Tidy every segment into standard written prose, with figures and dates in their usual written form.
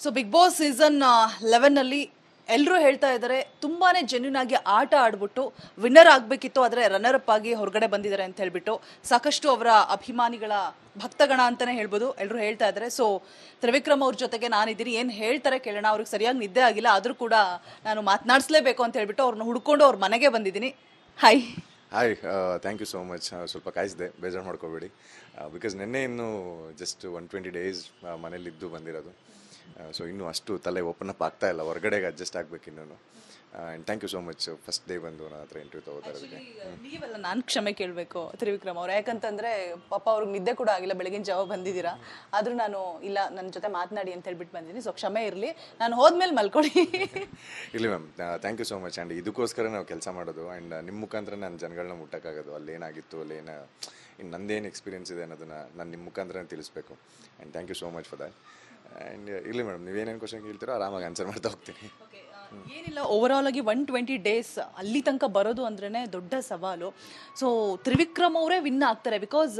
So big boss season 11ನಲ್ಲಿ ಎಲ್ಲರೂ ಹೇಳ್ತಾ ಇದ್ದಾರೆ ತುಂಬಾನೇ ಜೆನ್ಯೂನ್ ಆಗಿ ಆಟ ಆಡ್ಬಿಟ್ಟು ವಿನ್ನರ್ ಆಗಬೇಕಿತ್ತು, ಆದರೆ ರನ್ನರ್ ಅಪ್ ಆಗಿ ಹೊರಗಡೆ ಬಂದಿದ್ದಾರೆ ಅಂತ ಹೇಳ್ಬಿಟ್ಟು ಸಾಕಷ್ಟು ಅವರ ಅಭಿಮಾನಿಗಳ ಭಕ್ತಗಣ ಅಂತಾನೆ ಹೇಳ್ಬೋದು ಎಲ್ಲರೂ ಹೇಳ್ತಾ ಇದ್ದಾರೆ. ಸೊ ತ್ರಿವಿಕ್ರಮ್ ಅವ್ರ ಜೊತೆಗೆ ನಾನಿದ್ದೀನಿ, ಏನು ಹೇಳ್ತಾರೆ ಕೇಳೋಣ. ಅವ್ರಿಗೆ ಸರಿಯಾಗಿ ನಿದ್ದೆ ಆಗಿಲ್ಲ, ಆದರೂ ಕೂಡ ನಾನು ಮಾತನಾಡಿಸ್ಲೇಬೇಕು ಅಂತ ಹೇಳ್ಬಿಟ್ಟು ಅವ್ರನ್ನ ಹುಡ್ಕೊಂಡು ಅವ್ರ ಮನೆಗೆ ಬಂದಿದ್ದೀನಿ. Hi hi, thank you so much. ಸ್ವಲ್ಪ ಕಾಯಿಸಿದೆ, ಬೇಜಾರು ಮಾಡ್ಕೋಬೇಡಿ. ಬಿಕಾಸ್ ನಿನ್ನೆ ಇನ್ನೂ ಜಸ್ಟ್ 120 ಡೇಸ್ ಮನೇಲಿದ್ದು ಬಂದಿರೋದು. ಸೊ ಇನ್ನೂ ಅಷ್ಟು ತಲೆ ಓಪನ್ ಅಪ್ ಆಗ್ತಾ ಇಲ್ಲ, ಹೊರಗಡೆಗೆ ಅಡ್ಜಸ್ಟ್ ಆಗಬೇಕು ಇನ್ನೂ. And thank you so much first day ಬಂದು ನನ್ನ ಹತ್ರ ಇಂಟರ್ವ್ಯೂ ತಗೋತಾರೋದಕ್ಕೆ. ನೀವೆಲ್ಲ ನಾನು ಕ್ಷಮೆ ಕೇಳಬೇಕು ತ್ರಿವಿಕ್ರಮ್ ಅವ್ರು, ಯಾಕಂತಂದರೆ ಪಾಪ ಅವ್ರಿಗೆ ನಿದ್ದೆ ಕೂಡ ಆಗಿಲ್ಲ, ಬೆಳಗಿನ ಜಾವ ಬಂದಿದ್ದೀರಾ. ಆದರೂ ನಾನು ಇಲ್ಲ, ನನ್ನ ಜೊತೆ ಮಾತನಾಡಿ ಅಂತ ಹೇಳ್ಬಿಟ್ಟು ಬಂದಿದ್ದೀನಿ. ಸೊ ಕ್ಷಮೆ ಇರಲಿ, ನಾನು ಹೋದ್ಮೇಲೆ ಮಲ್ಕೊಡಿ. ಇಲ್ಲ ma'am, thank you so much. And ಇದಕ್ಕೋಸ್ಕರ ನಾವು ಕೆಲಸ ಮಾಡೋದು. ಆ್ಯಂಡ್ ನಿಮ್ಮ ಮುಖಾಂತರ ನಾನು ಜನಗಳನ್ನ ಮುಟ್ಟಕ್ಕಾಗೋದು, ಅಲ್ಲೇನಾಗಿತ್ತು, ಅಲ್ಲೇನು ಇನ್ನು ನಂದೇನು ಎಕ್ಸ್ಪೀರಿಯನ್ಸ್ ಇದೆ ಅನ್ನೋದನ್ನು ನಾನು ನಿಮ್ಮ ಮುಖಾಂತರ ತಿಳಿಸ್ಬೇಕು. And thank you so much for that. And ಇರಲಿ ಮೇಡಮ್, ನೀವೇನೇನು ಕ್ವಶನ್ ಕೇಳ್ತೀರೋ ಆರಾಮಾಗಿ ಆನ್ಸರ್ ಮಾಡ್ತಾ ಹೋಗ್ತೀನಿ. ಏನಿಲ್ಲ, ಓವರಾಲ್ ಆಗಿ 120 ಡೇಸ್ ಅಲ್ಲಿ ತನಕ ಬರೋದು ಅಂದ್ರೇ ದೊಡ್ಡ ಸವಾಲು. ಸೊ ತ್ರಿವಿಕ್ರಮ್ ಅವರೇ ವಿನ್ ಆಗ್ತಾರೆ, ಬಿಕಾಸ್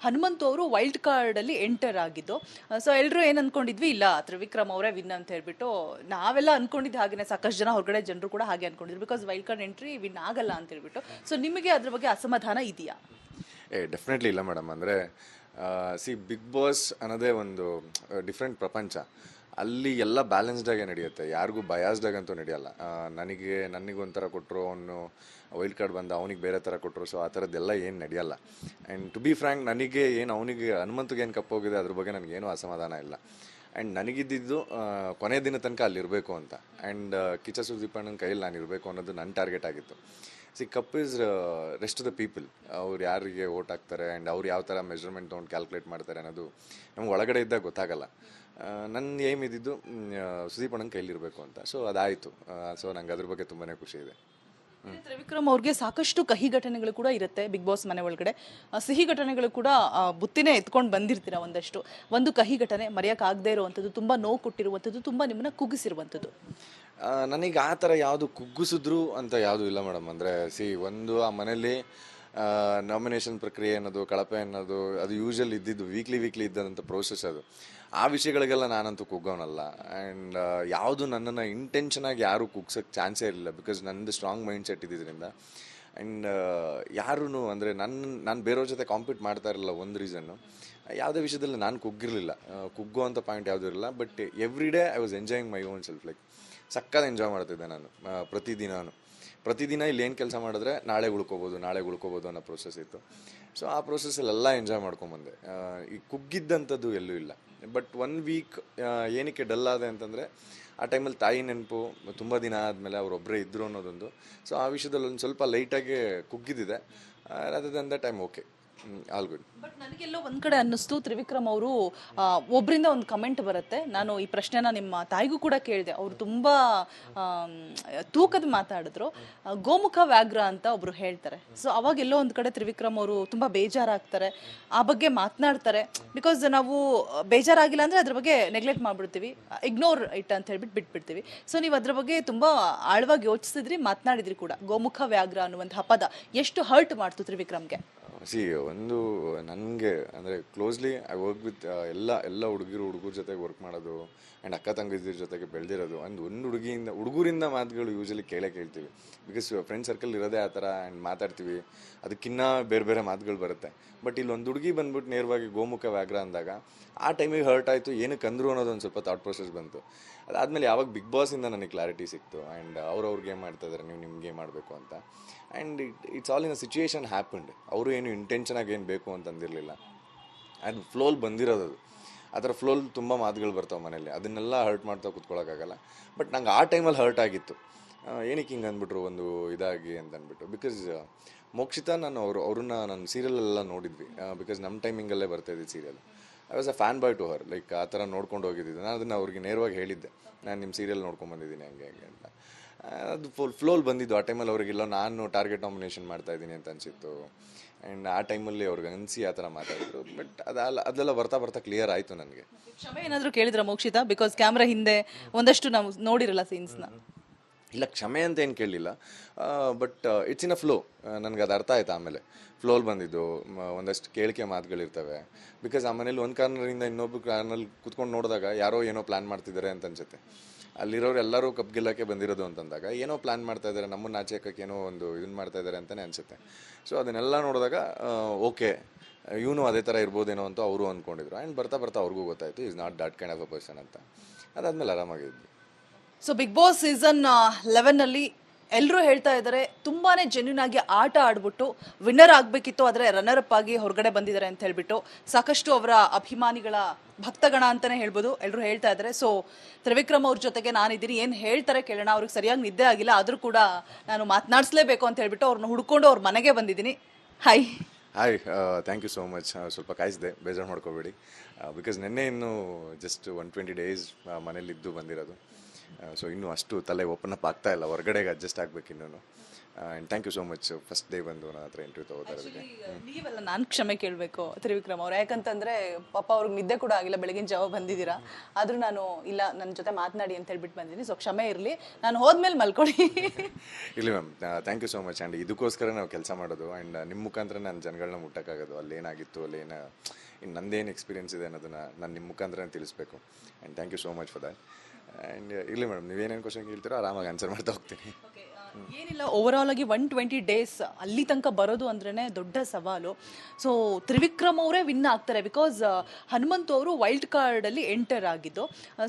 ಹನುಮಂತು ಅವರು ವೈಲ್ಡ್ ಕಾರ್ಡಲ್ಲಿ ಎಂಟರ್ ಆಗಿದ್ದು. ಸೊ ಎಲ್ಲರೂ ಏನು ಅಂದ್ಕೊಂಡಿದ್ವಿ, ಇಲ್ಲ ತ್ರಿವಿಕ್ರಮ್ ಅವರೇ ವಿನ್ ಅಂತ ಹೇಳ್ಬಿಟ್ಟು ನಾವೆಲ್ಲ ಅಂದ್ಕೊಂಡಿದ್ದು ಹಾಗೆಯೇ, ಸಾಕಷ್ಟು ಜನ ಹೊರಗಡೆ ಜನರು ಕೂಡ ಹಾಗೆ ಅಂದ್ಕೊಂಡಿದ್ರು, because wild card entry win ಆಗಲ್ಲ ಅಂತ ಹೇಳ್ಬಿಟ್ಟು. ಸೊ ನಿಮಗೆ ಅದ್ರ ಬಗ್ಗೆ ಅಸಮಾಧಾನ ಇದೆಯಾ? ಡೆಫಿನೆಟ್ಲಿ ಇಲ್ಲ ಮೇಡಮ್. ಅಂದರೆ ಬಿಗ್ ಬಾಸ್ ಅನ್ನೋದೇ ಒಂದು ಡಿಫ್ರೆಂಟ್ ಪ್ರಪಂಚ. ಅಲ್ಲಿ ಎಲ್ಲ ಬ್ಯಾಲೆನ್ಸ್ಡಾಗೆ ನಡೆಯುತ್ತೆ, ಯಾರಿಗೂ ಬಯಾಸ್ಡಾಗಂತೂ ನಡೆಯಲ್ಲ. ನನಗೊಂಥರ ಕೊಟ್ಟರು, ಅವನು ವೈಲ್ಡ್ ಕಾರ್ಡ್ ಬಂದ ಅವನಿಗೆ ಬೇರೆ ಥರ ಕೊಟ್ಟರು. ಸೊ ಆ ಥರದ್ದೆಲ್ಲ ಏನು ನಡೆಯಲ್ಲ. ಆ್ಯಂಡ್ ಟು ಬಿ ಫ್ರ್ಯಾಂಕ್, ನನಗೆ ಏನು ಅವನಿಗೆ ಹನುಮಂತಿಗೆ ಏನು ಕಪ್ಪೋಗಿದೆ ಅದ್ರ ಬಗ್ಗೆ ನನಗೇನು ಅಸಮಾಧಾನ ಇಲ್ಲ. ಆ್ಯಂಡ್ ನನಗಿದ್ದಿದ್ದು ಕೊನೆ ದಿನ ತನಕ ಅಲ್ಲಿರಬೇಕು ಅಂತ. ಆ್ಯಂಡ್ ಕಿಚ್ಚ ಸುದೀಪ್ ಅಣ್ಣನ ಕೈಯಲ್ಲಿ ನಾನು ಇರಬೇಕು ಅನ್ನೋದು ನನ್ನ ಟಾರ್ಗೆಟ್ ಆಗಿತ್ತು. Cup is rest of the people, ಅವ್ರು ಯಾರಿಗೆ ಓಟ್ ಹಾಕ್ತಾರೆ ಆ್ಯಂಡ್ ಅವ್ರು ಯಾವ ಥರ ಮೆಜರ್ಮೆಂಟ್ ತೊಗೊಂಡು ಕ್ಯಾಲ್ಕುಲೇಟ್ ಮಾಡ್ತಾರೆ ಅನ್ನೋದು ನಮ್ಗೆ ಒಳಗಡೆ ಇದ್ದಾಗ ಗೊತ್ತಾಗಲ್ಲ. ನನ್ನ ಏಮ್ ಇದ್ದಿದ್ದು ಸುದೀಪ್ ಅಣ್ಣನ ಕೈಲಿರಬೇಕು ಅಂತ. ಸೊ ಅದಾಯಿತು. ಸೊ ನಂಗೆ ಅದ್ರ ಬಗ್ಗೆ ತುಂಬಾ ಖುಷಿ ಇದೆ. ತ್ರಿವಿಕ್ರಮ್ ಅವ್ರಿಗೆ ಸಾಕಷ್ಟು ಕಹಿ ಘಟನೆಗಳು ಕೂಡ ಇರುತ್ತೆ ಬಿಗ್ ಬಾಸ್ ಮನೆ ಒಳಗಡೆ, ಸಿಹಿ ಘಟನೆಗಳು ಕೂಡ ಬುತ್ತಿನೇ ಎತ್ಕೊಂಡು ಬಂದಿರ್ತೀರ ಒಂದಷ್ಟು. ಒಂದು ಕಹಿ ಘಟನೆ ಮರೆಯೋಕ್ಕಾಗದೇ ಇರುವಂಥದ್ದು, ತುಂಬ ನೋವು ಕೊಟ್ಟಿರುವಂಥದ್ದು, ತುಂಬ ನಿಮ್ಮನ್ನ ಕುಗ್ಗಿಸಿರುವಂಥದ್ದು. ನನಗೆ ಆ ಥರ ಯಾವುದು ಕುಗ್ಗಿಸಿದ್ರು ಅಂತ ಯಾವುದೂ ಇಲ್ಲ ಮೇಡಮ್. ಅಂದರೆ ಒಂದು ಆ ಮನೇಲಿ ನಾಮಿನೇಷನ್ ಪ್ರಕ್ರಿಯೆ ಅನ್ನೋದು, ಕಳಪೆ ಅನ್ನೋದು, ಅದು ಯೂಶಲ್ ಇದ್ದಿದ್ದು ವೀಕ್ಲಿ ಇದ್ದಂಥ ಪ್ರೋಸೆಸ್ ಅದು. ಆ ವಿಷಯಗಳಿಗೆಲ್ಲ ನಾನಂತೂ ಕುಗ್ಗೋನಲ್ಲ. ಆ್ಯಂಡ್ ಯಾವುದು ನನ್ನನ್ನು ಇಂಟೆನ್ಷನಾಗಿ ಯಾರೂ ಕುಗ್ಸೋಕ್ಕೆ ಚಾನ್ಸೇ ಇರಲಿಲ್ಲ, ಬಿಕಾಸ್ ನನ್ನದು ಸ್ಟ್ರಾಂಗ್ ಮೈಂಡ್ ಸೆಟ್ ಇದ್ದಿದ್ದರಿಂದ. ಆ್ಯಂಡ್ ಯಾರೂ ಅಂದರೆ ನಾನು ಬೇರೆಯವ್ರ ಜೊತೆ ಕಾಂಪೀಟ್ ಮಾಡ್ತಾ ಇರಲಿಲ್ಲ. ಒಂದು ರೀಸನ್ನು, ಯಾವುದೇ ವಿಷಯದಲ್ಲಿ ನಾನು ಕುಗ್ಗಿರಲಿಲ್ಲ, ಕುಗ್ಗೋ ಅಂಥ ಪಾಯಿಂಟ್ ಯಾವುದೂ ಇರಲಿಲ್ಲ. But every day I was enjoying my own self. Like ಸಕ್ಕತ್ ಎಂಜಾಯ್ ಮಾಡ್ತಿದ್ದೆ ನಾನು ಪ್ರತಿದಿನ ಇಲ್ಲಿ ಏನು ಕೆಲಸ ಮಾಡಿದ್ರೆ ನಾಳೆ ಉಳ್ಕೋಬೋದು ಅನ್ನೋ ಪ್ರೋಸೆಸ್ ಇತ್ತು. ಸೊ ಆ ಪ್ರೋಸೆಸ್ಸಲ್ಲೆಲ್ಲ ಎಂಜಾಯ್ ಮಾಡ್ಕೊಂಬಂದೆ. ಈ ಕುಗ್ಗಿದ್ದಂಥದ್ದು ಎಲ್ಲೂ ಇಲ್ಲ. ಬಟ್ 1 ವೀಕ್ ಏನಕ್ಕೆ ಡಲ್ ಆದೆ ಅಂತಂದರೆ, ಆ ಟೈಮಲ್ಲಿ ತಾಯಿ ನೆನಪು, ತುಂಬ ದಿನ ಆದಮೇಲೆ ಅವರೊಬ್ಬರೇ ಇದ್ದರು ಅನ್ನೋದೊಂದು. ಸೊ ಆ ವಿಷಯದಲ್ಲಿ ಒಂದು ಸ್ವಲ್ಪ ಲೈಟಾಗಿ ಕುಗ್ಗಿದ್ದಿದೆ. Other than that I am okay, all good. But ನನಗೆಲ್ಲೋ ಒಂದು ಕಡೆ ಅನ್ನಿಸ್ತು, ತ್ರಿವಿಕ್ರಮ್ ಅವರು ಒಬ್ಬರಿಂದ ಒಂದು ಕಮೆಂಟ್ ಬರುತ್ತೆ, ನಾನು ಈ ಪ್ರಶ್ನೆನ ನಿಮ್ಮ ತಾಯಿಗೂ ಕೂಡ ಕೇಳಿದೆ, ಅವರು ತುಂಬ ತೂಕದ ಮಾತಾಡಿದ್ರು, ಗೋಮುಖ ವ್ಯಾಘ್ರ ಅಂತ ಒಬ್ರು ಹೇಳ್ತಾರೆ. ಸೊ ಅವಾಗೆಲ್ಲೋ ಒಂದು ಕಡೆ ತ್ರಿವಿಕ್ರಮ್ ಅವರು ತುಂಬ ಬೇಜಾರಾಗ್ತಾರೆ, ಆ ಬಗ್ಗೆ ಮಾತನಾಡ್ತಾರೆ. ಬಿಕಾಸ್ ನಾವು ಬೇಜಾರಾಗಿಲ್ಲ ಅಂದರೆ ಅದ್ರ ಬಗ್ಗೆ ನೆಗ್ಲೆಕ್ಟ್ ಮಾಡಿಬಿಡ್ತೀವಿ, ಇಗ್ನೋರ್ ಇಟ್ ಅಂತ ಹೇಳ್ಬಿಟ್ಟು ಬಿಟ್ಬಿಡ್ತೀವಿ. ಸೊ ನೀವು ಅದ್ರ ಬಗ್ಗೆ ತುಂಬ ಆಳವಾಗಿ ಯೋಚಿಸಿದ್ರಿ, ಮಾತನಾಡಿದ್ರಿ ಕೂಡ. ಗೋಮುಖ ವ್ಯಾಘ್ರ ಅನ್ನುವಂತಹ ಪದ ಎಷ್ಟು ಹರ್ಟ್ ಮಾಡ್ತು ತ್ರಿವಿಕ್ರಮ್ಗೆ? ಒಂದು ನನಗೆ ಅಂದರೆ ಕ್ಲೋಸ್ಲಿ ಐ ವರ್ಕ್ ವಿತ್ ಎಲ್ಲ ಹುಡುಗರ ಜೊತೆಗೆ ವರ್ಕ್ ಮಾಡೋದು, ಆ್ಯಂಡ್ ಅಕ್ಕ ತಂಗಿದ್ರ ಜೊತೆಗೆ ಬೆಳೆದಿರೋದು. ಒಂದು ಹುಡುಗರಿಂದ ಮಾತುಗಳು ಯೂಶಲಿ ಕೇಳ್ತೀವಿ, ಬಿಕಾಸ್ ಫ್ರೆಂಡ್ ಸರ್ಕಲ್ ಇರೋದೇ ಆ ಥರ. ಆ್ಯಂಡ್ ಮಾತಾಡ್ತೀವಿ, ಅದಕ್ಕಿನ್ನ ಬೇರೆ ಮಾತುಗಳು ಬರುತ್ತೆ. ಬಟ್ ಇಲ್ಲಿ ಒಂದು ಹುಡುಗಿ ಬಂದ್ಬಿಟ್ಟು ನೇರವಾಗಿ ಗೋಮುಖ ವ್ಯಾಘ್ರ ಅಂದಾಗ ಆ ಟೈಮಿಗೆ ಹರ್ಟ್ ಆಯಿತು, ಏನಕ್ಕೆ ಅಂದರು ಅನ್ನೋದೊಂದು ಸ್ವಲ್ಪ ಥಾಟ್ ಪ್ರೊಸೆಸ್ ಬಂತು. ಅದಾದಮೇಲೆ ಯಾವಾಗ ಬಿಗ್ ಬಾಸಿಂದ ನನಗೆ ಕ್ಲಾರಿಟಿ ಸಿಕ್ತು, ಆ್ಯಂಡ್ ಅವ್ರು ಗೇಮ್ ಮಾಡ್ತಾಯಿದ್ದಾರೆ, ನೀವು ನಿಮ್ಮ ಗೇಮ್ ಮಾಡಬೇಕು ಅಂತ. And it's all in a situation happened. ಅವರು ಏನು ಇಂಟೆನ್ಷನಾಗಿ ಏನು ಬೇಕು ಅಂತಂದಿರಲಿಲ್ಲ, ಅದು ಫ್ಲೋಲ್ ಬಂದಿರೋದು. ಆ ಥರ ಫ್ಲೋಲ್ ತುಂಬ ಮಾತುಗಳು ಬರ್ತಾವೆ ಮನೇಲಿ, ಅದನ್ನೆಲ್ಲ ಹರ್ಟ್ ಮಾಡ್ತಾ ಕೂತ್ಕೊಳ್ಳೋಕ್ಕಾಗಲ್ಲ. ಬಟ್ ನಂಗೆ ಆ ಟೈಮಲ್ಲಿ ಹರ್ಟ್ ಆಗಿತ್ತು, ಏನಕ್ಕೆ ಹಿಂಗೆ ಅಂದ್ಬಿಟ್ರು ಒಂದು ಇದಾಗಿ ಅಂತ ಅಂದ್ಬಿಟ್ಟು. ಬಿಕಾಸ್ ಮೋಕ್ಷಿತಾ ಅವ್ರನ್ನ ನಾನು ಸೀರಿಯಲೆಲ್ಲ ನೋಡಿದ್ವಿ, ಬಿಕಾಸ್ ನಮ್ಮ ಟೈಮಿಂಗಲ್ಲೇ ಬರ್ತಾಯಿದ್ದಿದ್ದು serial. I was a fan boy to her. Like ಆ ಥರ ನೋಡ್ಕೊಂಡು ಹೋಗಿದ್ದಿದ್ದು. ನಾನು ಅದನ್ನು ಅವ್ರಿಗೆ ನೇರವಾಗಿ ಹೇಳಿದ್ದೆ, ನಾನು ನಿಮ್ಮ ಸೀರಿಯಲ್ ನೋಡ್ಕೊಂಬಂದಿದ್ದೀನಿ ಹಂಗೆ ಅಂತ. ಅದು ಫ್ಲೋಲ್ ಬಂದಿದ್ದು ಆ ಟೈಮಲ್ಲಿ. ಅವ್ರಿಗೆಲ್ಲ ನಾನು ಟಾರ್ಗೆಟ್ ನಾಮಿನೇಷನ್ ಮಾಡ್ತಾಯಿದ್ದೀನಿ ಅಂತ ಅನಿಸಿತ್ತು. ಆ್ಯಂಡ್ ಆ ಟೈಮಲ್ಲಿ ಅವ್ರಿಗೆ ಅನಿಸಿ ಆ ಥರ ಮಾತಾಡಿದ್ರು. ಬಟ್ ಅದೆಲ್ಲ ಬರ್ತಾ ಕ್ಲಿಯರ್ ಆಯಿತು ನನಗೆ. ಕ್ಷಮೆ ಏನಾದರೂ ಕೇಳಿದ್ರ ಮೋಕ್ಷಿತಾ? ಬಿಕಾಸ್ ಕ್ಯಾಮ್ರಾ ಹಿಂದೆ ಒಂದಷ್ಟು ನಾವು ನೋಡಿರಲ್ಲ ಸೀನ್ಸ್ನ. ಇಲ್ಲ ಕ್ಷಮೆ ಅಂತ ಏನು ಕೇಳಲಿಲ್ಲ, but it's in a flow. ನನಗೆ ಅದು ಅರ್ಥ ಆಯ್ತು ಆಮೇಲೆ ಫ್ಲೋಲ್ ಬಂದಿದ್ದು. ಒಂದಷ್ಟು ಕೇಳಿಕೆ ಮಾತುಗಳಿರ್ತವೆ. ಬಿಕಾಸ್ ಆ ಮನೇಲಿ ಒಂದು ಕಾರ್ನರಿಂದ ಇನ್ನೊಬ್ಬ ಕಾರ್ನಲ್ಲಿ ಕುತ್ಕೊಂಡು ನೋಡಿದಾಗ ಯಾರೋ ಏನೋ ಪ್ಲ್ಯಾನ್ ಮಾಡ್ತಿದ್ದಾರೆ ಅಂತ ಅನ್ಸುತ್ತೆ. ಅಲ್ಲಿರೋರು ಎಲ್ಲರೂ ಕಪ್ ಗೆಲ್ಲಕ್ಕೆ ಬಂದಿರೋದು ಅಂತಂದಾಗ ಏನೋ ಪ್ಲ್ಯಾನ್ ಮಾಡ್ತಾ ಇದ್ದಾರೆ, ನಮ್ಮನ್ನು ಆಚೆ ಹಾಕಕ್ಕೆ ಏನೋ ಒಂದು ಇದನ್ನು ಮಾಡ್ತಾ ಇದ್ದಾರೆ ಅಂತಲೇ ಅನಿಸುತ್ತೆ. ಸೊ ಅದನ್ನೆಲ್ಲ ನೋಡಿದಾಗ ಓಕೆ, ಇವನು ಅದೇ ಥರ ಇರ್ಬೋದೇನೋ ಅಂತ ಅವರು ಅಂದ್ಕೊಂಡಿದ್ರು. ಆ್ಯಂಡ್ ಬರ್ತಾ ಬರ್ತಾ ಅವ್ರಿಗೂ ಗೊತ್ತಾಯಿತು is not that kind of a person ಅಂತ. ಅದಾದಮೇಲೆ ಆರಾಮಾಗಿದ್ವಿ. ಸೊ ಬಿಗ್ ಬಾಸ್ ಸೀಸನ್ 11ನಲ್ಲಿ ಎಲ್ಲರೂ ಹೇಳ್ತಾ ಇದ್ದಾರೆ ತುಂಬಾನೇ ಜೆನ್ಯೂನ್ ಆಗಿ ಆಟ ಆಡ್ಬಿಟ್ಟು ವಿನ್ನರ್ ಆಗಬೇಕಿತ್ತು, ಆದರೆ ರನ್ನರ್ ಅಪ್ ಆಗಿ ಹೊರಗಡೆ ಬಂದಿದ್ದಾರೆ ಅಂತ ಹೇಳ್ಬಿಟ್ಟು ಸಾಕಷ್ಟು ಅವರ ಅಭಿಮಾನಿಗಳ ಭಕ್ತಗಣ ಅಂತಾನೆ ಹೇಳ್ಬೋದು ಎಲ್ಲರೂ ಹೇಳ್ತಾ ಇದ್ದಾರೆ. ಸೊ ತ್ರಿವಿಕ್ರಮ್ ಅವ್ರ ಜೊತೆಗೆ ನಾನಿದ್ದೀನಿ, ಏನು ಹೇಳ್ತಾರೆ ಕೇಳೋಣ. ಅವ್ರಿಗೆ ಸರಿಯಾಗಿ ನಿದ್ದೆ ಆಗಿಲ್ಲ, ಆದರೂ ಕೂಡ ನಾನು ಮಾತನಾಡಿಸ್ಲೇಬೇಕು ಅಂತ ಹೇಳ್ಬಿಟ್ಟು ಅವ್ರನ್ನ ಹುಡ್ಕೊಂಡು ಅವ್ರ ಮನೆಗೆ ಬಂದಿದ್ದೀನಿ. Hi hi, thank you so much. ಸ್ವಲ್ಪ ಕಾಯಿಸಿದೆ, ಬೇಜಾರು ಮಾಡ್ಕೋಬೇಡಿ. ಬಿಕಾಸ್ ನಿನ್ನೆ ಇನ್ನೂ ಜಸ್ಟ್ 120 ಡೇಸ್ ಮನೇಲಿದ್ದು ಬಂದಿರೋದು. ಸೊ ಇನ್ನೂ ಅಷ್ಟು ತಲೆ ಓಪನ್ ಅಪ್ ಆಗ್ತಾ ಇಲ್ಲ, ಹೊರಗಡೆಗೆ ಅಡ್ಜಸ್ಟ್ ಆಗಬೇಕು ಇನ್ನೂ. And thank you so much first day ಬಂದು ನನ್ನ ಹತ್ರ ಇಂಟರ್ವ್ಯೂ ತಗೋತಾರೋದಕ್ಕೆ. ನೀವೆಲ್ಲ ನಾನು ಕ್ಷಮೆ ಕೇಳಬೇಕು ತ್ರಿವಿಕ್ರಮ್ ಅವ್ರು, ಯಾಕಂತಂದರೆ ಪಾಪ ಅವ್ರಿಗೆ ನಿದ್ದೆ ಕೂಡ ಆಗಿಲ್ಲ, ಬೆಳಗಿನ ಜಾವ ಬಂದಿದ್ದೀರಾ. ಆದರೂ ನಾನು ಇಲ್ಲ, ನನ್ನ ಜೊತೆ ಮಾತನಾಡಿ ಅಂತ ಹೇಳ್ಬಿಟ್ಟು ಬಂದಿದ್ದೀನಿ. ಸೊ ಕ್ಷಮೆ ಇರಲಿ, ನಾನು ಹೋದ್ಮೇಲೆ ಮಲ್ಕೊಳ್ಳಿ. ಇಲ್ಲ ma'am, thank you so much. And ಇದಕ್ಕೋಸ್ಕರ ನಾವು ಕೆಲಸ ಮಾಡೋದು. ಆ್ಯಂಡ್ ನಿಮ್ಮ ಮುಖಾಂತರ ನಾನು ಜನಗಳನ್ನ ಮುಟ್ಟಕ್ಕಾಗೋದು. ಅಲ್ಲಿ ಏನಾಗಿತ್ತು, ಅಲ್ಲಿ ಇನ್ನು ನಂದೇನು ಎಕ್ಸ್ಪೀರಿಯನ್ಸ್ ಇದೆ ಅನ್ನೋದನ್ನು ನಾನು ನಿಮ್ಮ ಮುಖಾಂತರ ತಿಳಿಸ್ಬೇಕು. And thank you so much for that. And ಇರಲಿ ಮೇಡಮ್, ನೀವೇನೇನು ಕ್ವಶನ್ ಕೇಳ್ತೀರೋ ಆರಾಮಾಗಿ ಆನ್ಸರ್ ಮಾಡ್ತಾ ಹೋಗ್ತೀನಿ. ಏನಿಲ್ಲ, ಓವರ್ ಆಲ್ ಆಗಿ 120 ಡೇಸ್ ಅಲ್ಲಿ ತನಕ ಬರೋದು ಅಂದ್ರೇ ದೊಡ್ಡ ಸವಾಲು. ಸೊ ತ್ರಿವಿಕ್ರಮ್ ಅವರೇ ವಿನ್ ಆಗ್ತಾರೆ, ಬಿಕಾಸ್ ಹನುಮಂತು ಅವರು ವೈಲ್ಡ್ ಕಾರ್ಡಲ್ಲಿ ಎಂಟರ್ ಆಗಿದ್ದು.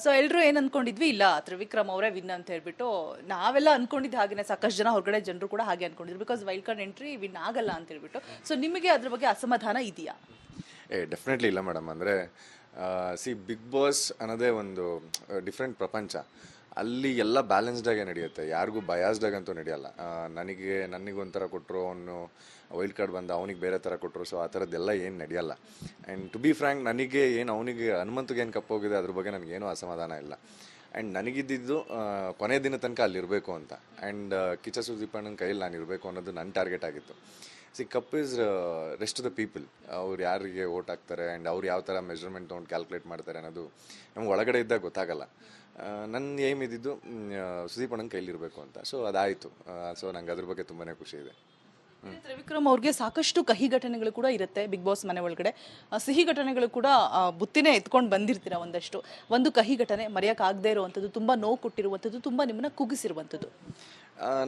ಸೊ ಎಲ್ಲರೂ ಏನು ಅಂದ್ಕೊಂಡಿದ್ವಿ, ಇಲ್ಲ ತ್ರಿವಿಕ್ರಮ್ ಅವರೇ ವಿನ್ ಅಂತ ಹೇಳ್ಬಿಟ್ಟು ನಾವೆಲ್ಲ ಅಂದ್ಕೊಂಡಿದ್ದು ಹಾಗೆಯೇ, ಸಾಕಷ್ಟು ಜನ ಹೊರಗಡೆ ಜನರು ಕೂಡ ಹಾಗೆ ಅಂದ್ಕೊಂಡಿದ್ರು, because wild card entry win ಆಗಲ್ಲ ಅಂತ ಹೇಳ್ಬಿಟ್ಟು. ಸೊ ನಿಮಗೆ ಅದ್ರ ಬಗ್ಗೆ ಅಸಮಾಧಾನ ಇದೆಯಾ? ಡೆಫಿನೆಟ್ಲಿ ಇಲ್ಲ ಮೇಡಮ್. ಅಂದರೆ ಬಿಗ್ ಬಾಸ್ ಅನ್ನೋದೇ ಒಂದು ಡಿಫ್ರೆಂಟ್ ಪ್ರಪಂಚ. ಅಲ್ಲಿ ಎಲ್ಲ ಬ್ಯಾಲೆನ್ಸ್ಡಾಗೆ ನಡೆಯುತ್ತೆ, ಯಾರಿಗೂ ಬಯಾಸ್ಡಾಗಂತೂ ನಡೆಯಲ್ಲ. ನನಗೊಂಥರ ಕೊಟ್ಟರು, ಅವನು ವೈಲ್ಡ್ ಕಾರ್ಡ್ ಬಂದ ಅವನಿಗೆ ಬೇರೆ ಥರ ಕೊಟ್ಟರು. ಸೊ ಆ ಥರದ್ದೆಲ್ಲ ಏನು ನಡೆಯಲ್ಲ. ಆ್ಯಂಡ್ ಟು ಬಿ ಫ್ರ್ಯಾಂಕ್, ನನಗೆ ಏನು ಅವನಿಗೆ ಹನುಮಂತಿಗೆ ಏನು ಕಪ್ಪೋಗಿದೆ ಅದ್ರ ಬಗ್ಗೆ ನನಗೇನೂ ಅಸಮಾಧಾನ ಇಲ್ಲ. ಆ್ಯಂಡ್ ನನಗಿದ್ದಿದ್ದು ಕೊನೆ ದಿನ ತನಕ ಅಲ್ಲಿರಬೇಕು ಅಂತ. ಆ್ಯಂಡ್ ಕಿಚ್ಚ ಸುದೀಪ್ ಅಣ್ಣನ ಕೈಯಲ್ಲಿ ನಾನು ಇರಬೇಕು ಅನ್ನೋದು ನನ್ನ ಟಾರ್ಗೆಟ್ ಆಗಿತ್ತು. Cup is rest of the people, ಅವ್ರು ಯಾರಿಗೆ ಓಟ್ ಹಾಕ್ತಾರೆ ಆ್ಯಂಡ್ ಅವ್ರು ಯಾವ ಥರ ಮೆಜರ್ಮೆಂಟ್ ತೊಗೊಂಡು ಕ್ಯಾಲ್ಕುಲೇಟ್ ಮಾಡ್ತಾರೆ ಅನ್ನೋದು ನಮ್ಗೆ ಒಳಗಡೆ ಇದ್ದಾಗ ಗೊತ್ತಾಗಲ್ಲ. ನನ್ನ ಏಮ್ ಇದ್ದಿದ್ದು ಸುದೀಪ್ ಅಣ್ಣನ ಕೈಲಿರಬೇಕು ಅಂತ. ಸೊ ಅದಾಯಿತು. ಸೊ ನಂಗೆ ಅದ್ರ ಬಗ್ಗೆ ತುಂಬಾ ಖುಷಿ ಇದೆ. ತ್ರಿವಿಕ್ರಮ್ ಅವ್ರಿಗೆ ಸಾಕಷ್ಟು ಕಹಿ ಘಟನೆಗಳು ಕೂಡ ಇರುತ್ತೆ ಬಿಗ್ ಬಾಸ್ ಮನೆ ಒಳಗಡೆ. ಸಿಹಿ ಘಟನೆಗಳು ಕೂಡ ಬುತ್ತಿನೇ ಎತ್ಕೊಂಡು ಬಂದಿರ್ತೀರ ಒಂದಷ್ಟು. ಒಂದು ಕಹಿ ಘಟನೆ ಮರೆಯೋಕ್ಕಾಗದೇ ಇರುವಂಥದ್ದು, ತುಂಬ ನೋವು ಕೊಟ್ಟಿರುವಂಥದ್ದು, ತುಂಬ ನಿಮ್ಮನ್ನ ಕುಗ್ಗಿಸಿರುವಂಥದ್ದು.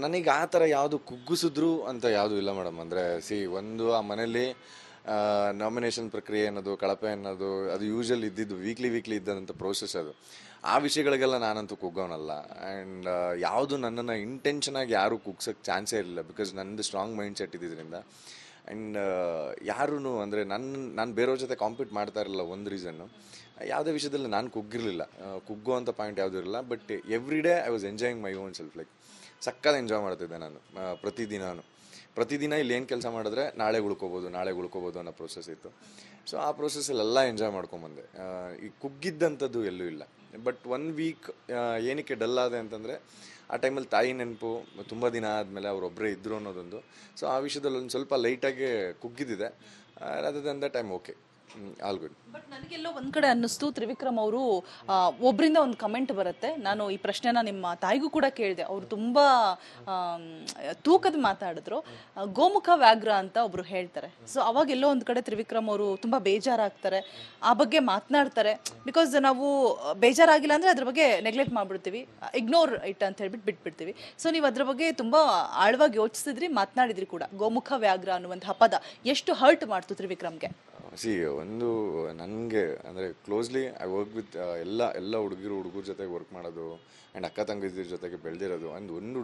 ನನಗೆ ಆ ಥರ ಯಾವುದು ಕುಗ್ಗಿಸಿದ್ರು ಅಂತ ಯಾವುದೂ ಇಲ್ಲ ಮೇಡಮ್. ಅಂದರೆ ಒಂದು ಆ ಮನೇಲಿ ನಾಮಿನೇಷನ್ ಪ್ರಕ್ರಿಯೆ ಅನ್ನೋದು, ಕಳಪೆ ಅನ್ನೋದು, ಅದು ಯೂಶಲ್ ಇದ್ದಿದ್ದು ವೀಕ್ಲಿ ಇದ್ದಂಥ ಪ್ರೋಸೆಸ್ ಅದು. ಆ ವಿಷಯಗಳಿಗೆಲ್ಲ ನಾನಂತೂ ಕುಗ್ಗೋನಲ್ಲ. ಆ್ಯಂಡ್ ಯಾವುದು ನನ್ನನ್ನು ಇಂಟೆನ್ಷನಾಗಿ ಯಾರೂ ಕುಗ್ಸೋಕ್ಕೆ ಚಾನ್ಸೇ ಇರಲಿಲ್ಲ, ಬಿಕಾಸ್ ನನ್ನದು ಸ್ಟ್ರಾಂಗ್ ಮೈಂಡ್ ಸೆಟ್ ಇದ್ದಿದ್ದರಿಂದ. ಆ್ಯಂಡ್ ಯಾರೂ ಅಂದರೆ ನಾನು ಬೇರೆಯವ್ರ ಜೊತೆ ಕಾಂಪೀಟ್ ಮಾಡ್ತಾ ಇರಲಿಲ್ಲ. ಒಂದು ರೀಸನ್ನು, ಯಾವುದೇ ವಿಷಯದಲ್ಲಿ ನಾನು ಕುಗ್ಗಿರಲಿಲ್ಲ, ಕುಗ್ಗೋ ಅಂಥ ಪಾಯಿಂಟ್ ಯಾವುದೂ ಇರಲಿಲ್ಲ. But every day I was enjoying my own self. Like ಸಕ್ಕತ್ ಎಂಜಾಯ್ ಮಾಡ್ತಿದ್ದೆ ನಾನು ಪ್ರತಿದಿನ ಇಲ್ಲಿ ಏನು ಕೆಲಸ ಮಾಡಿದ್ರೆ ನಾಳೆ ಉಳ್ಕೋಬೋದು ಅನ್ನೋ ಪ್ರೋಸೆಸ್ ಇತ್ತು. ಸೊ ಆ ಪ್ರೋಸೆಸ್ಸಲ್ಲೆಲ್ಲ ಎಂಜಾಯ್ ಮಾಡ್ಕೊಂಬಂದೆ. ಈ ಕುಗ್ಗಿದ್ದಂಥದ್ದು ಎಲ್ಲೂ ಇಲ್ಲ. ಬಟ್ 1 ವೀಕ್ ಏನಕ್ಕೆ ಡಲ್ ಆದೆ ಅಂತಂದರೆ, ಆ ಟೈಮಲ್ಲಿ ತಾಯಿ ನೆನಪು, ತುಂಬ ದಿನ ಆದಮೇಲೆ ಅವರೊಬ್ಬರೇ ಇದ್ದರು ಅನ್ನೋದೊಂದು. ಸೊ ಆ ವಿಷಯದಲ್ಲಿ ಒಂದು ಸ್ವಲ್ಪ ಲೈಟಾಗಿ ಕುಗ್ಗಿದ್ದಿದೆ. Other than that I am okay, all good. But ನನಗೆಲ್ಲೋ ಒಂದು ಕಡೆ ಅನ್ನಿಸ್ತು, ತ್ರಿವಿಕ್ರಮ್ ಅವರು ಒಬ್ಬರಿಂದ ಒಂದು ಕಮೆಂಟ್ ಬರುತ್ತೆ, ನಾನು ಈ ಪ್ರಶ್ನೆನ ನಿಮ್ಮ ತಾಯಿಗೂ ಕೂಡ ಕೇಳಿದೆ. ಅವರು ತುಂಬ ತೂಕದ ಮಾತಾಡಿದ್ರು. ಗೋಮುಖ ವ್ಯಾಘ್ರ ಅಂತ ಒಬ್ರು ಹೇಳ್ತಾರೆ. ಸೊ ಅವಾಗೆಲ್ಲೋ ಒಂದು ಕಡೆ ತ್ರಿವಿಕ್ರಮ್ ಅವರು ತುಂಬ ಬೇಜಾರಾಗ್ತಾರೆ, ಆ ಬಗ್ಗೆ ಮಾತನಾಡ್ತಾರೆ. ಬಿಕಾಸ್ ನಾವು ಬೇಜಾರಾಗಿಲ್ಲ ಅಂದರೆ ಅದ್ರ ಬಗ್ಗೆ ನೆಗ್ಲೆಕ್ಟ್ ಮಾಡಿಬಿಡ್ತೀವಿ, ಇಗ್ನೋರ್ ಇಟ್ ಅಂತ ಹೇಳ್ಬಿಟ್ಟು ಬಿಟ್ಬಿಡ್ತೀವಿ. ಸೊ ನೀವು ಅದ್ರ ಬಗ್ಗೆ ತುಂಬ ಆಳವಾಗಿ ಯೋಚಿಸಿದ್ರಿ, ಮಾತನಾಡಿದ್ರಿ ಕೂಡ. ಗೋಮುಖ ವ್ಯಾಘ್ರ ಅನ್ನುವಂಥ ಪದ ಎಷ್ಟು ಹರ್ಟ್ ಮಾಡ್ತು ತ್ರಿವಿಕ್ರಮ್ಗೆ? ಒಂದು ನನಗೆ ಅಂದರೆ ಕ್ಲೋಸ್ಲಿ ಐ ವರ್ಕ್ ವಿತ್ ಎಲ್ಲ ಹುಡುಗರ ಜೊತೆಗೆ ವರ್ಕ್ ಮಾಡೋದು. ಆ್ಯಂಡ್ ಅಕ್ಕ ತಂಗಿದ್ರ ಜೊತೆಗೆ ಬೆಳೆದಿರೋದು. ಒಂದು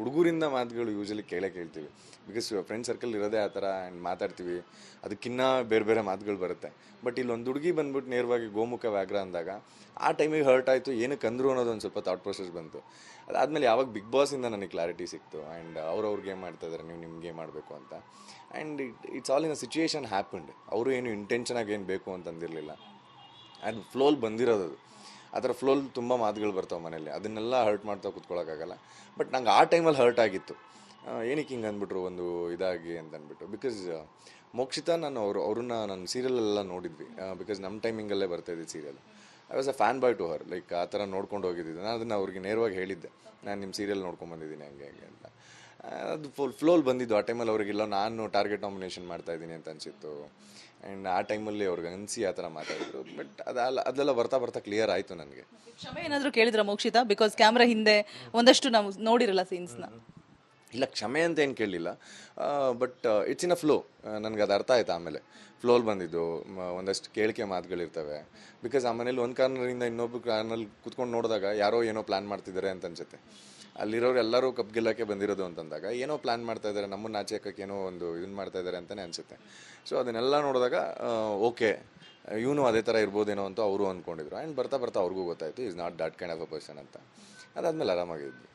ಹುಡುಗರಿಂದ ಮಾತುಗಳು ಯೂಶಲಿ ಕೇಳ್ತೀವಿ, ಬಿಕಾಸ್ ಫ್ರೆಂಡ್ ಸರ್ಕಲ್ ಇರೋದೇ ಆ ಥರ. ಆ್ಯಂಡ್ ಮಾತಾಡ್ತೀವಿ, ಅದಕ್ಕಿನ್ನ ಬೇರೆ ಮಾತುಗಳು ಬರುತ್ತೆ. ಬಟ್ ಇಲ್ಲೊಂದು ಹುಡುಗಿ ಬಂದ್ಬಿಟ್ಟು ನೇರವಾಗಿ ಗೋಮುಖ ವ್ಯಾಘ್ರ ಅಂದಾಗ ಆ ಟೈಮಿಗೆ ಹರ್ಟ್ ಆಯಿತು. ಏನಕ್ಕೆ ಅಂದರು ಅನ್ನೋದೊಂದು ಸ್ವಲ್ಪ ಥಾಟ್ ಪ್ರೊಸೆಸ್ ಬಂತು. ಅದಾದಮೇಲೆ ಯಾವಾಗ ಬಿಗ್ ಬಾಸಿಂದ ನನಗೆ ಕ್ಲಾರಿಟಿ ಸಿಕ್ತು. ಆ್ಯಂಡ್ ಅವ್ರವ್ರಿಗೆ ಗೇಮ್ ಮಾಡ್ತಾಯಿದ್ದಾರೆ, ನೀವು ನಿಮ್ಮ ಗೇಮ್ ಮಾಡಬೇಕು ಅಂತ. And it's all in a situation happened. ಅವರು ಏನು ಇಂಟೆನ್ಷನಾಗಿ ಏನು ಬೇಕು ಅಂತಂದಿರಲಿಲ್ಲ, ಅದು ಫ್ಲೋಲ್ ಬಂದಿರೋದು. ಆ ಥರ ಫ್ಲೋಲ್ ತುಂಬ ಮಾತುಗಳು ಬರ್ತಾವೆ ಮನೇಲಿ, ಅದನ್ನೆಲ್ಲ ಹರ್ಟ್ ಮಾಡ್ತಾ ಕೂತ್ಕೊಳ್ಳೋಕ್ಕಾಗಲ್ಲ. ಬಟ್ ನಂಗೆ ಆ ಟೈಮಲ್ಲಿ ಹರ್ಟ್ ಆಗಿತ್ತು, ಏನಕ್ಕೆ ಹಿಂಗೆ ಅಂದ್ಬಿಟ್ರು ಒಂದು ಇದಾಗಿ ಅಂತ ಅಂದ್ಬಿಟ್ಟು. ಬಿಕಾಸ್ ಮೋಕ್ಷಿತಾ ಅವ್ರನ್ನ ನಾನು ಸೀರಿಯಲೆಲ್ಲ ನೋಡಿದ್ವಿ, ಬಿಕಾಸ್ ನಮ್ಮ ಟೈಮಿಂಗಲ್ಲೇ ಬರ್ತಾಯಿದ್ದೆ serial. I was a fan boy to her, like ಆ ಥರ ನೋಡ್ಕೊಂಡು ಹೋಗಿದ್ದೆ. ನಾನು ಅದನ್ನು ಅವ್ರಿಗೆ ನೇರವಾಗಿ ಹೇಳಿದ್ದೆ, ನಾನು ನಿಮ್ಮ ಸೀರಿಯಲ್ ನೋಡ್ಕೊಂಡು ಬಂದಿದ್ದೀನಿ ಹಂಗೆ ಹಂಗೆ ಅಂತ. ಅದು ಫ್ಲೋಲ್ ಬಂದಿದ್ದು. ಆ ಟೈಮಲ್ಲಿ ಅವ್ರಿಗೆಲ್ಲ ನಾನು ಟಾರ್ಗೆಟ್ ನಾಮಿನೇಷನ್ ಮಾಡ್ತಾ ಇದ್ದೀನಿ ಅಂತ ಅನಿಸಿತ್ತು. ಆ್ಯಂಡ್ ಆ ಟೈಮಲ್ಲಿ ಅವ್ರಿಗೆ ಅನಿಸಿ ಆ ಥರ ಮಾತಾಡಿದ್ರು. ಬಟ್ ಅದೆಲ್ಲ ಬರ್ತಾ ಬರ್ತಾ ಕ್ಲಿಯರ್ ಆಯಿತು ನನಗೆ. ಕ್ಷಮೆ ಏನಾದರೂ ಕೇಳಿದ್ರ ಮೋಕ್ಷಿತಾ? ಬಿಕಾಸ್ ಕ್ಯಾಮ್ರಾ ಹಿಂದೆ ಒಂದಷ್ಟು ನಾವು ನೋಡಿರಲ್ಲ ಸೀನ್ಸ್ನ. ಇಲ್ಲ, ಕ್ಷಮೆ ಅಂತ ಏನು ಕೇಳಲಿಲ್ಲ. But it's in a flow. ನನಗೆ ಅದು ಅರ್ಥ ಆಯ್ತು. ಆಮೇಲೆ ಫ್ಲೋಲ್ ಬಂದಿದ್ದು ಒಂದಷ್ಟು ಕೇಳಿಕೆ ಮಾತುಗಳಿರ್ತವೆ. ಬಿಕಾಸ್ ಆ ಮನೇಲಿ ಒಂದು ಕಾರ್ನರಿಂದ ಇನ್ನೊಬ್ಬ ಕಾರ್ನಲ್ಲಿ ಕೂತ್ಕೊಂಡು ನೋಡಿದಾಗ ಯಾರೋ ಏನೋ ಪ್ಲ್ಯಾನ್ ಮಾಡ್ತಿದ್ದಾರೆ ಅಂತ ಅನ್ಸುತ್ತೆ. ಅಲ್ಲಿರೋರು ಎಲ್ಲರೂ ಕಪ್ ಗೆಲ್ಲಕ್ಕೆ ಬಂದಿರೋದು ಅಂತಂದಾಗ ಏನೋ ಪ್ಲ್ಯಾನ್ ಮಾಡ್ತಾ ಇದ್ದಾರೆ, ನಮ್ಮನ್ನು ಆಚೆ ಹಾಕಕ್ಕೆ ಏನೋ ಒಂದು ಇದನ್ನು ಮಾಡ್ತಾ ಇದ್ದಾರೆ ಅಂತಲೇ ಅನಿಸುತ್ತೆ. ಸೊ ಅದನ್ನೆಲ್ಲ ನೋಡಿದಾಗ ಓಕೆ, ಇವನು ಅದೇ ಥರ ಇರ್ಬೋದೇನೋ ಅಂತ ಅವರು ಅಂದ್ಕೊಂಡಿದ್ರು. ಆ್ಯಂಡ್ ಬರ್ತಾ ಬರ್ತಾ ಅವ್ರಿಗೂ ಗೊತ್ತಾಯಿತು is not that kind of a person ಅಂತ. ಅದಾದಮೇಲೆ ಆರಾಮಾಗಿದ್ವಿ.